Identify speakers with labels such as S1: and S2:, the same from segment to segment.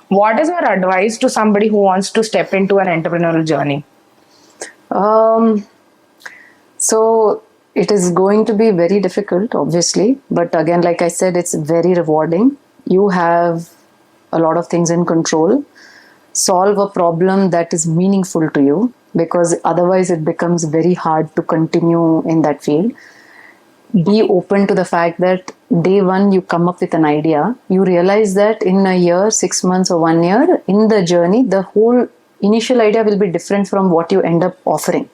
S1: What is your advice to somebody who wants to step into an entrepreneurial journey?
S2: Um, so it is going to be very difficult, obviously. But again, like I said, it's very rewarding. You have a lot of things in control. Solve a problem that is meaningful to you, because otherwise it becomes very hard to continue in that field. Be open to the fact that day one you come up with an idea, you realize that in a year, 6 months or 1 year in the journey, the whole initial idea will be different from what you end up offering.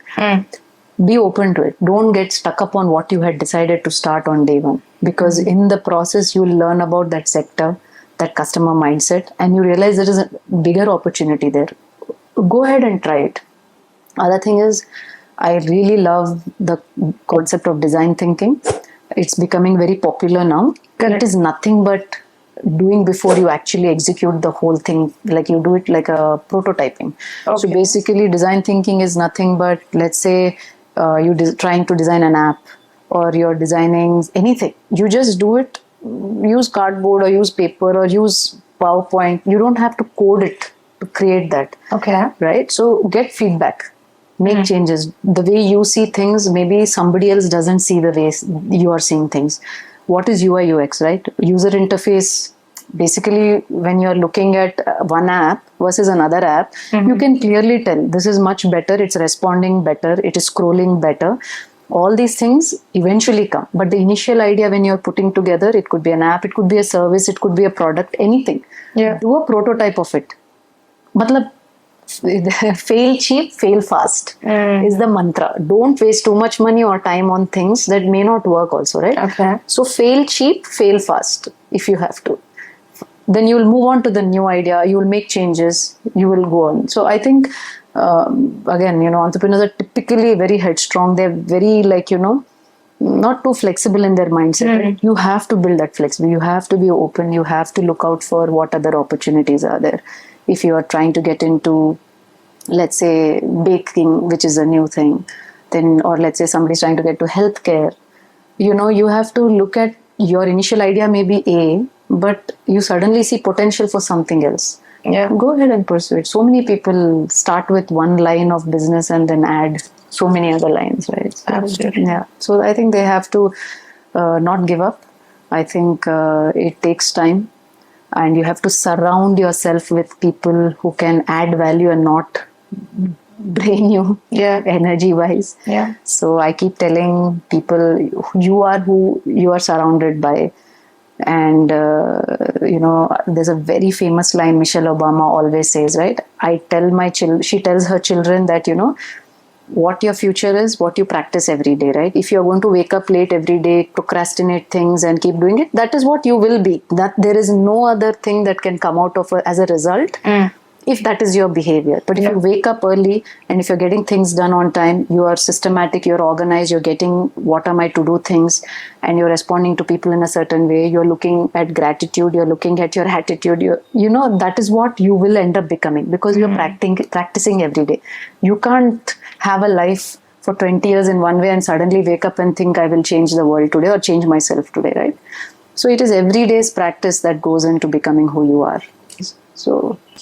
S2: Be open to it. Don't get stuck up on what you had decided to start on day one, because in the process you'll learn about that sector, that customer mindset, and you realize there is a bigger opportunity there. Go ahead and try it. Other thing is, I really love the concept of design thinking. It's becoming very popular now. It is nothing but doing before you actually execute the whole thing. Like you do it like a prototyping. So basically, design thinking is nothing but, let's say, trying to design an app, or you're designing anything. You just do it. Use cardboard or use paper or use PowerPoint. You don't have to code it to create that. Right? So get feedback. Make changes. The way you see things, maybe somebody else doesn't see the way you are seeing things. What is UI UX, right? User interface. Basically, when you're looking at one app versus another app, you can clearly tell this is much better, it's responding better, it is scrolling better. All these things eventually come. But the initial idea when you're putting together, it could be an app, it could be a service, it could be a product, anything. Do a prototype of it. Matlab, fail cheap, fail fast is the mantra. Don't waste too much money or time on things that may not work also, right? So fail cheap, fail fast if you have to. Then you will move on to the new idea, you will make changes, you will go on. So I think, again, entrepreneurs are typically very headstrong. They're very not too flexible in their mindset. Right? You have to build that flexibility. You have to be open. You have to look out for what other opportunities are there. If you are trying to get into, let's say, baking, which is a new thing, then, or let's say somebody's trying to get to healthcare, you have to look at your initial idea may be A, but you suddenly see potential for something else. Go ahead and pursue it. So many people start with one line of business and then add so many other lines, right? So,
S1: Absolutely.
S2: Yeah. So I think they have to not give up. I think it takes time. And you have to surround yourself with people who can add value and not drain you energy wise. So I keep telling people, you are who you are surrounded by. And there's a very famous line Michelle Obama always says, right? She tells her children that what your future is, what you practice every day, right? If you're going to wake up late every day, procrastinate things and keep doing it, that is what you will be. That there is no other thing that can come out of as a result if that is your behavior. But if you wake up early and if you're getting things done on time, you are systematic, you're organized, you're getting what are my to-do things, and you're responding to people in a certain way, you're looking at gratitude, you're looking at your attitude, that is what you will end up becoming, because you're practicing every day. You can't have a life for 20 years in one way and suddenly wake up and think I will change the world today or change myself today, right? So it is every day's practice that goes into becoming who you are. So